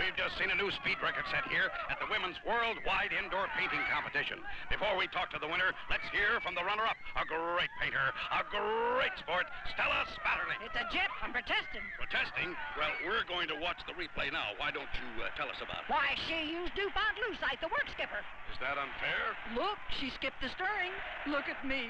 We've just seen a new speed record set here at the Women's Worldwide Indoor Painting Competition. Before we talk to the winner, let's hear from the runner-up, a great painter, a great sport, Stella Spatterly. It's a jet from protesting. Protesting? Well, we're going to watch the replay now. Why don't you tell us about it? Why, she used DuPont Lucite, the work skipper. Is that unfair? Look, she skipped the steering. Look at me.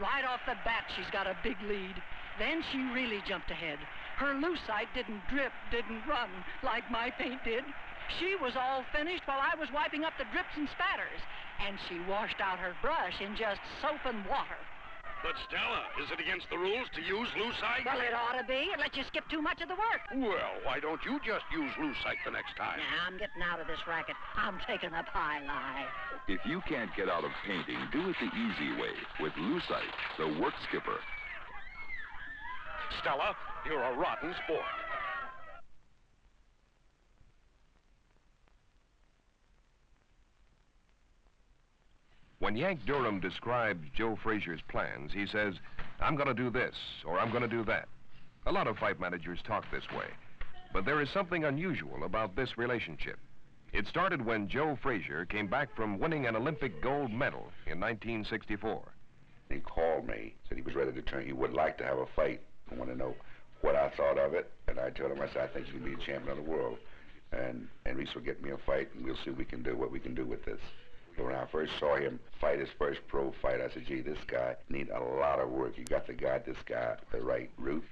Right off the bat, she's got a big lead. Then she really jumped ahead. Her Lucite didn't drip, didn't run like my paint did. She was all finished while I was wiping up the drips and spatters. And she washed out her brush in just soap and water. But Stella, is it against the rules to use Lucite? Well, it ought to be. It lets you skip too much of the work. Well, why don't you just use Lucite the next time? Nah, I'm getting out of this racket. I'm taking a pie lie. If you can't get out of painting, do it the easy way with Lucite, the work skipper. Stella, you're a rotten sport. When Yank Durham describes Joe Frazier's plans, he says, I'm going to do this, or I'm going to do that. A lot of fight managers talk this way. But there is something unusual about this relationship. It started when Joe Frazier came back from winning an Olympic gold medal in 1964. He called me, said he was ready to turn. He would like to have a fight. I want to know what I thought of it. And I told him, I said, I think you can be a champion of the world. And Reese will get me a fight, and we'll see what we can do with this. But when I first saw him fight his first pro fight, I said, gee, this guy needs a lot of work. You got to guide this guy the right route.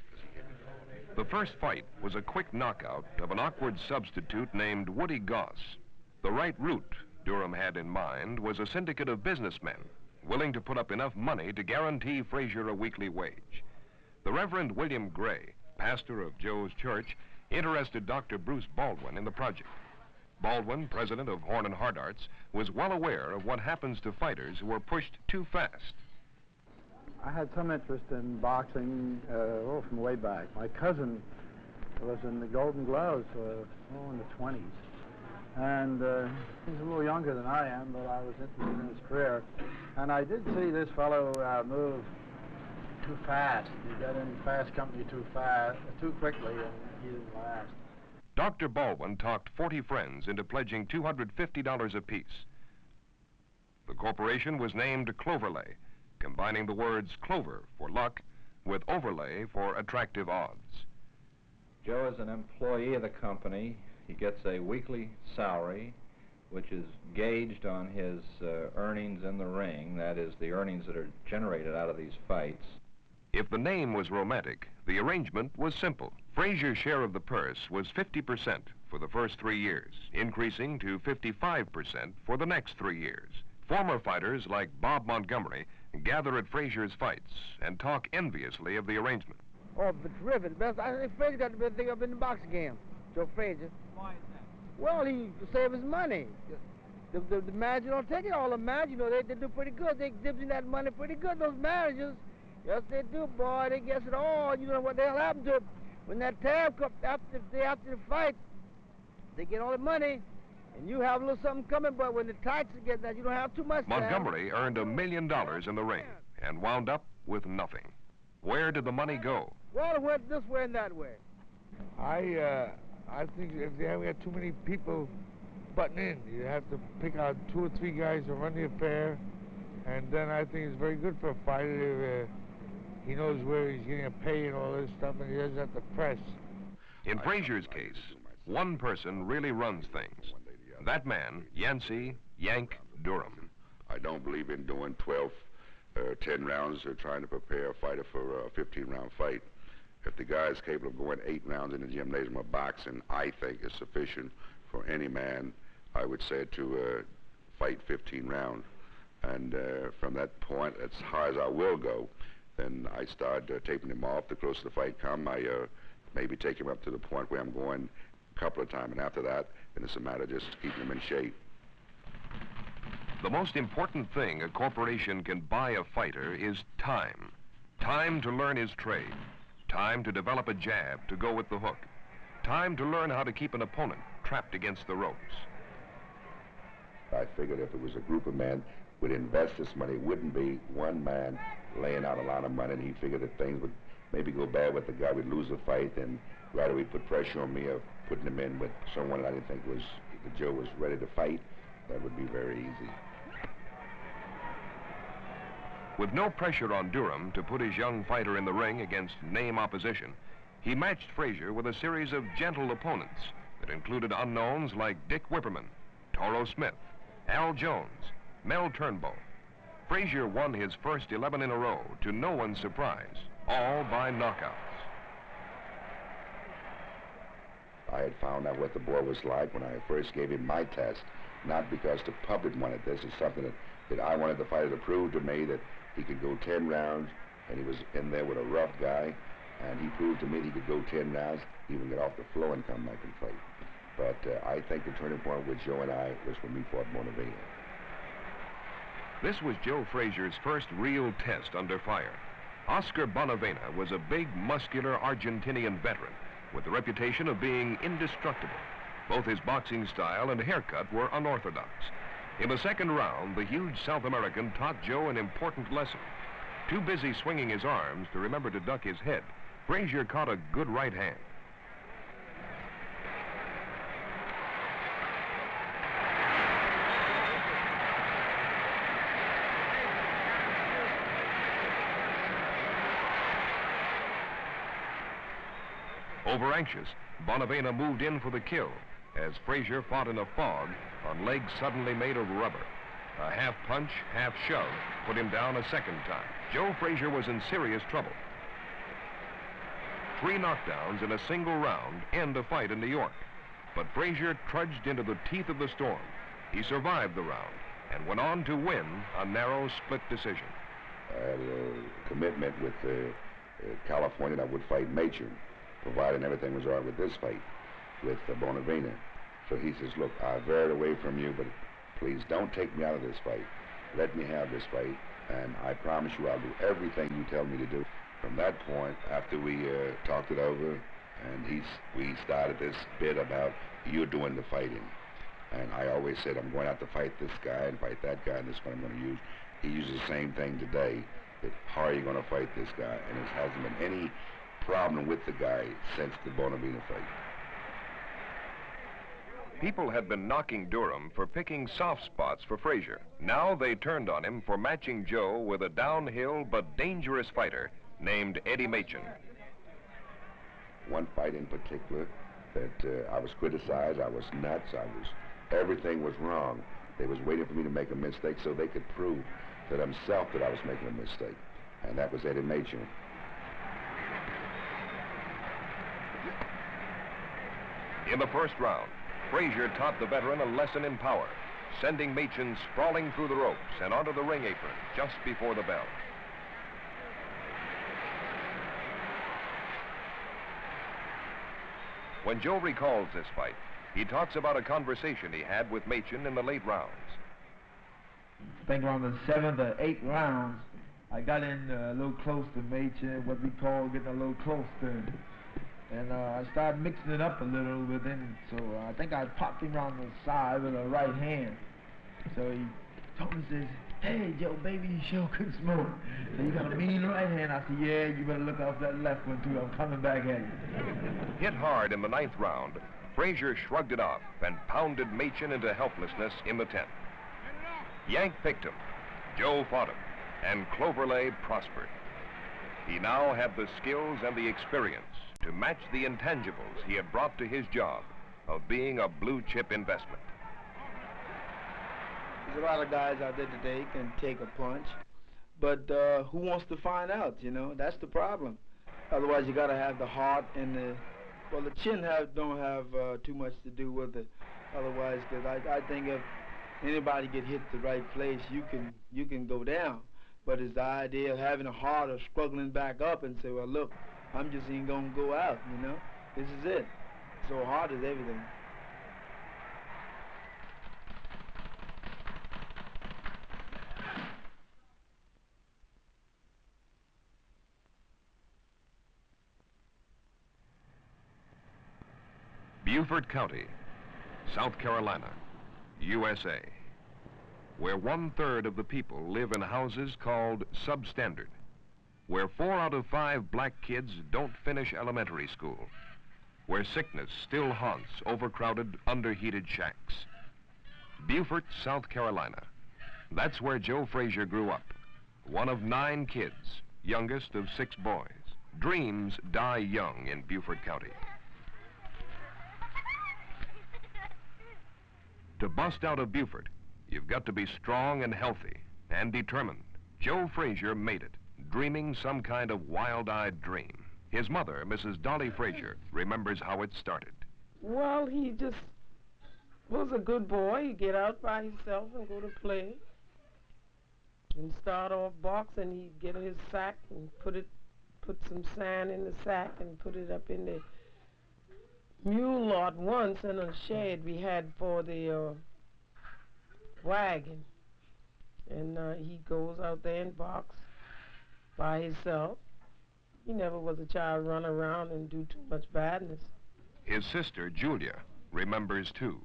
The first fight was a quick knockout of an awkward substitute named Woody Goss. The right route Durham had in mind was a syndicate of businessmen willing to put up enough money to guarantee Frazier a weekly wage. The Reverend William Gray, pastor of Joe's church, interested Dr. Bruce Baldwin in the project. Baldwin, president of Horn and Hardarts, was well aware of what happens to fighters who are pushed too fast. I had some interest in boxing from way back. My cousin was in the Golden Gloves in the 20s. And he's a little younger than I am, but I was interested in his career. And I did see this fellow move too fast. He got in fast company too quickly, and he didn't last. Dr. Baldwin talked 40 friends into pledging $250 apiece. The corporation was named Cloverlay, combining the words clover for luck with overlay for attractive odds. Joe is an employee of the company. He gets a weekly salary, which is gauged on his earnings in the ring, that is, the earnings that are generated out of these fights. If the name was romantic, the arrangement was simple. Frazier's share of the purse was 50% for the first 3 years, increasing to 55% for the next 3 years. Former fighters like Bob Montgomery gather at Frazier's fights and talk enviously of the arrangement. Oh, but terrific. Best, I think Frazier got the best thing up in the boxing game, Joe Frazier. Why is that? Well, he saved his money. The managers don't take it all. The managers, they do pretty good. They dip in that money pretty good, those managers. Yes, they do, boy. They guess it all. You know what the hell happened to them? When that tab comes after the fight, they get all the money, and you have a little something coming, but when the tights get that, you don't have too much tab. Montgomery earned $1 million in the ring and wound up with nothing. Where did the money go? Well, it went this way and that way. I think if they haven't got too many people butting in, you have to pick out 2 or 3 guys to run the affair, and then I think it's very good for a fighter if he knows where he's getting a pay and all this stuff, and he doesn't have to press. In Frazier's case, one person really runs things. That man, Yancey Yank Durham. I don't believe in doing 12, 10 rounds or trying to prepare a fighter for a 15-round fight. If the guy is capable of going 8 rounds in the gymnasium of boxing, I think is sufficient for any man, I would say, to fight 15 rounds. And from that point, as high as I will go, then I start taping him off. The closer the fight comes, I maybe take him up to the point where I'm going a couple of times. And after that, then it's a matter of just keeping him in shape. The most important thing a corporation can buy a fighter is time. Time to learn his trade. Time to develop a jab to go with the hook. Time to learn how to keep an opponent trapped against the ropes. I figured if it was a group of men would invest this money, it wouldn't be one man laying out a lot of money, and he figured that things would maybe go bad with the guy, we'd lose the fight, and rather we'd put pressure on me of putting him in with someone that I didn't think was, that Joe was ready to fight. That would be very easy. With no pressure on Durham to put his young fighter in the ring against name opposition, he matched Frazier with a series of gentle opponents that included unknowns like Dick Whipperman, Toro Smith, Al Jones, Mel Turnbull. Frazier won his first 11 in a row, to no one's surprise, all by knockouts. I had found out what the boy was like when I first gave him my test, not because the public wanted this. It's something that I wanted the fighter to prove to me that he could go 10 rounds, and he was in there with a rough guy, and he proved to me that he could go 10 rounds, even get off the floor and come back and fight. But I think the turning point with Joe and I was when we fought Bonavena. This was Joe Frazier's first real test under fire. Oscar Bonavena was a big, muscular Argentinian veteran with the reputation of being indestructible. Both his boxing style and haircut were unorthodox. In the second round, the huge South American taught Joe an important lesson. Too busy swinging his arms to remember to duck his head, Frazier caught a good right hand. Over-anxious, Bonavena moved in for the kill as Frazier fought in a fog on legs suddenly made of rubber. A half punch, half shove put him down a second time. Joe Frazier was in serious trouble. 3 knockdowns in a single round end a fight in New York. But Frazier trudged into the teeth of the storm. He survived the round and went on to win a narrow split decision. I had a commitment with California that I would fight Machen, providing everything was all right with this fight, with Bonavena. So he says, look, I veered away from you, but please don't take me out of this fight. Let me have this fight, and I promise you I'll do everything you tell me to do. From that point, after we talked it over, and we started this bit about you're doing the fighting. And I always said, I'm going out to fight this guy and fight that guy, and this is what I'm going to use. He uses the same thing today, that how are you going to fight this guy? And it hasn't been any problem with the guy since the Bonavena fight. People had been knocking Durham for picking soft spots for Frazier. Now they turned on him for matching Joe with a downhill but dangerous fighter named Eddie Machen. One fight in particular that I was criticized, I was nuts, everything was wrong. They was waiting for me to make a mistake so they could prove to themselves that I was making a mistake. And that was Eddie Machen. In the first round, Frazier taught the veteran a lesson in power, sending Machen sprawling through the ropes and onto the ring apron just before the bell. When Joe recalls this fight, he talks about a conversation he had with Machen in the late rounds. I think around the 7th or 8th rounds, I got in a little close to Machen, what we call getting a little close to him. And I started mixing it up a little with him, so I think I popped him around the side with a right hand. So he told me, says, hey, Joe, baby, you sure could smoke. So you got a mean right hand. I said, yeah, you better look out for that left one, too. I'm coming back at you. Hit hard in the 9th round, Frazier shrugged it off and pounded Machen into helplessness in the 10th. Yank picked him, Joe fought him, and Cloverley prospered. He now had the skills and the experience to match the intangibles he had brought to his job of being a blue-chip investment. There's a lot of guys out there today can take a punch, but who wants to find out, you know? That's the problem. Otherwise, you got to have the heart and the chin don't have too much to do with it. Otherwise, because I think if anybody get hit the right place, you can go down. But it's the idea of having a heart of struggling back up and say, well, look, I'm just ain't gonna go out, you know? This is it. So heart is everything. Beaufort County, South Carolina, USA, where 1/3 of the people live in houses called substandard. where 4 out of 5 black kids don't finish elementary school, where sickness still haunts overcrowded, underheated shacks. Beaufort, South Carolina. That's where Joe Frazier grew up. One of 9 kids, youngest of 6 boys. Dreams die young in Beaufort County. To bust out of Beaufort, you've got to be strong and healthy and determined. Joe Frazier made it, dreaming some kind of wild-eyed dream. His mother, Mrs. Dolly Frazier, remembers how it started. Well, he just was a good boy. He'd get out by himself and go to play. And start off boxing, he'd get his sack and put some sand in the sack and put it up in the mule lot once in a shed we had for the wagon. And he goes out there and box by himself. He never was a child run around and do too much badness. His sister, Julia, remembers too.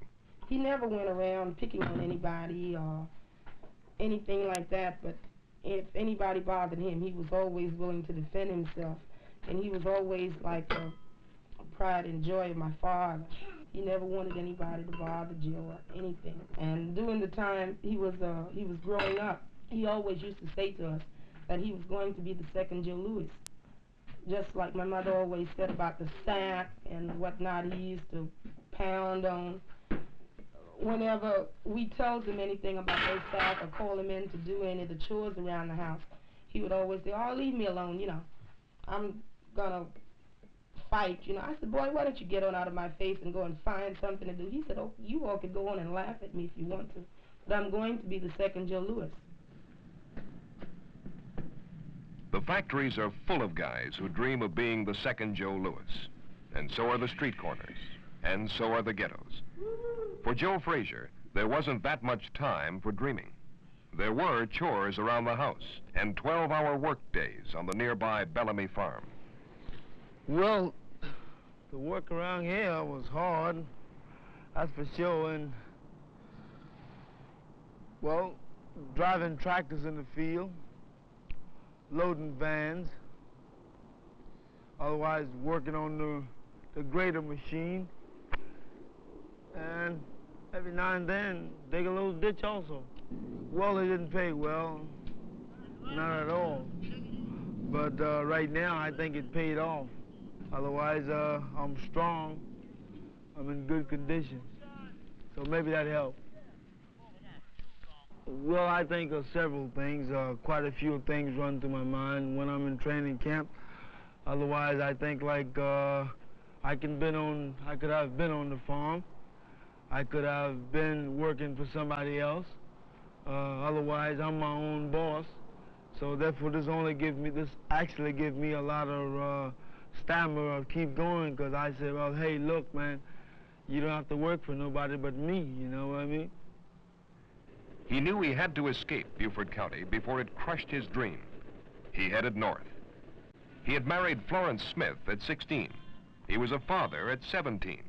He never went around picking on anybody or anything like that, but if anybody bothered him, he was always willing to defend himself. And he was always like a pride and joy of my father. He never wanted anybody to bother Joe or anything. And during the time he was growing up, he always used to say to us that he was going to be the second Joe Louis. Just like my mother always said about the sack and whatnot, he used to pound on. Whenever we told him anything about those sack or call him in to do any of the chores around the house, he would always say, "Oh, leave me alone, you know. I'm gonna fight, you know." I said, "Boy, why don't you get on out of my face and go and find something to do?" He said, "Oh, you all could go on and laugh at me if you want to, but I'm going to be the second Joe Louis." The factories are full of guys who dream of being the second Joe Louis. And so are the street corners. And so are the ghettos. For Joe Frazier, there wasn't that much time for dreaming. There were chores around the house and 12-hour work days on the nearby Bellamy farm. Well, the work around here was hard, that's for sure, and, well, driving tractors in the field, loading vans, otherwise working on the grader machine, and every now and then dig a little ditch also. Well, they didn't pay well, not at all, but right now I think it paid off. Otherwise, I'm strong, I'm in good condition, so maybe that helped. Well, I think of several things. Quite a few things run through my mind when I'm in training camp. Otherwise, I think like I could have been on the farm. I could have been working for somebody else. Otherwise, I'm my own boss. So therefore, this actually gives me a lot of stamina of keep going, because I say, well, hey, look, man, you don't have to work for nobody but me, you know what I mean? He knew he had to escape Beaufort County before it crushed his dream. He headed north. He had married Florence Smith at 16. He was a father at 17.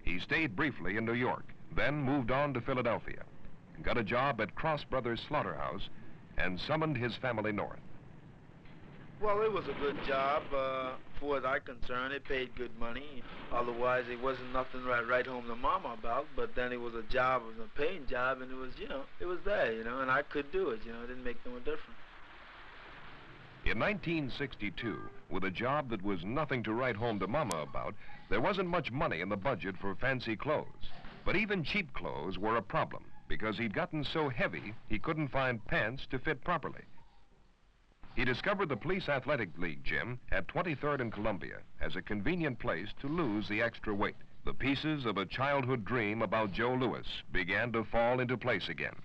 He stayed briefly in New York, then moved on to Philadelphia, got a job at Cross Brothers Slaughterhouse, and summoned his family north. Well, it was a good job. For as I'm concerned, it paid good money. Otherwise, it wasn't nothing to write home to Mama about, but then it was a job, it was a paying job, and it was, you know, it was there, you know, and I could do it, you know, it didn't make no difference. In 1962, with a job that was nothing to write home to Mama about, there wasn't much money in the budget for fancy clothes. But even cheap clothes were a problem, because he'd gotten so heavy he couldn't find pants to fit properly. He discovered the Police Athletic League gym at 23rd and Columbia as a convenient place to lose the extra weight. The pieces of a childhood dream about Joe Louis began to fall into place again.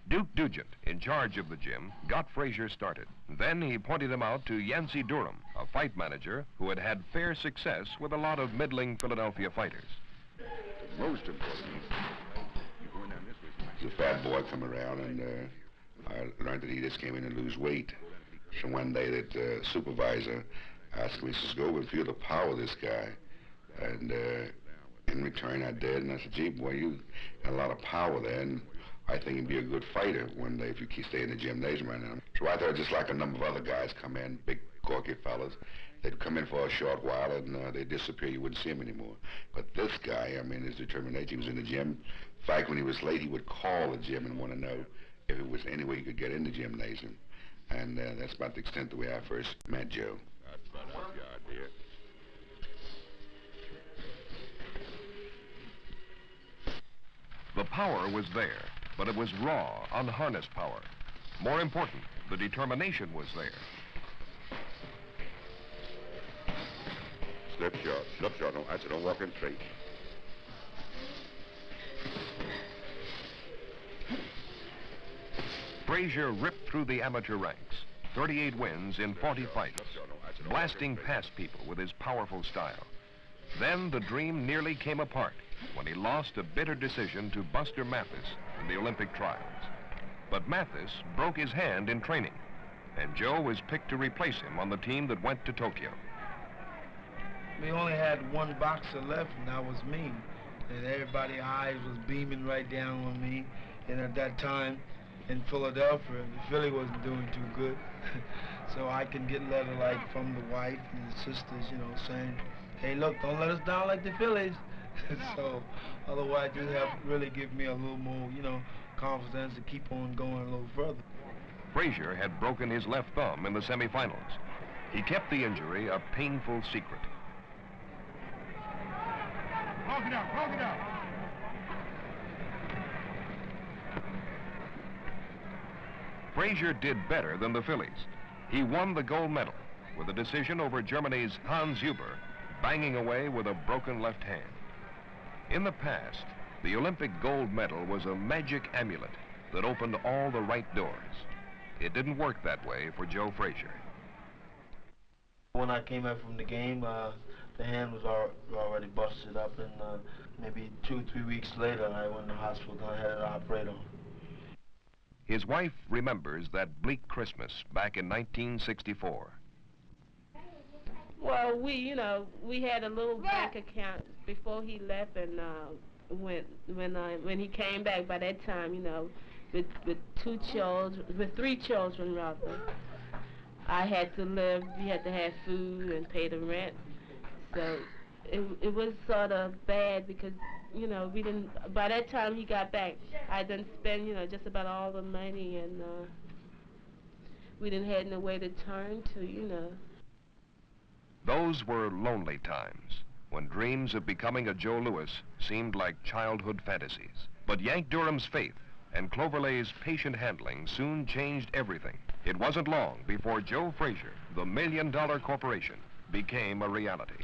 Duke Dugent, in charge of the gym, got Frazier started. Then he pointed him out to Yancey Durham, a fight manager who had had fair success with a lot of middling Philadelphia fighters. The most important is a fat boy come around, and I learned that he just came in to lose weight. So one day that supervisor asked me, he says, go over and feel the power of this guy. And in return I did, and I said, gee, boy, you got a lot of power there. And I think he'd be a good fighter one day if you stay in the gymnasium right now. So I thought just like a number of other guys come in, big, gawky fellas, they'd come in for a short while and they'd disappear. You wouldn't see him anymore. But this guy, I mean, his determination, he was in the gym. In fact, when he was late, he would call the gym and want to know if it was any way he could get in the gymnasium. And that's about the extent the way I first met Joe. That's about half your idea. The power was there, but it was raw, unharnessed power. More important, the determination was there. Slip shot. No, I said don't walk in straight. Frazier ripped through the amateur ranks, 38 wins in 40 fights, blasting past people with his powerful style. Then the dream nearly came apart when he lost a bitter decision to Buster Mathis in the Olympic trials. But Mathis broke his hand in training, and Joe was picked to replace him on the team that went to Tokyo. We only had one boxer left, and that was me. And everybody's eyes was beaming right down on me. And at that time, in Philadelphia, the Philly wasn't doing too good. So I can get letter like from the wife and the sisters, you know, saying, hey, look, don't let us down like the Phillies. So otherwise, you have to really give me a little more, you know, confidence to keep on going a little further. Frazier had broken his left thumb in the semifinals. He kept the injury a painful secret. Close it out. Frazier did better than the Phillies. He won the gold medal with a decision over Germany's Hans Huber, banging away with a broken left hand. In the past, the Olympic gold medal was a magic amulet that opened all the right doors. It didn't work that way for Joe Frazier. When I came out from the game, the hand was already busted up, and maybe 2 or 3 weeks later, I went to the hospital and I had it operated on. His wife remembers that bleak Christmas back in 1964. Well, we had a little bank account before he left, and when he came back, by that time, with 3 children rather, I had to live. We had to have food and pay the rent. So it was sort of bad because we didn't. By that time he got back, I didn't spend just about all the money, and we didn't have no way to turn to. Those were lonely times when dreams of becoming a Joe Louis seemed like childhood fantasies. But Yank Durham's faith and Cloverlay's patient handling soon changed everything. It wasn't long before Joe Frazier, the $1 million corporation, became a reality.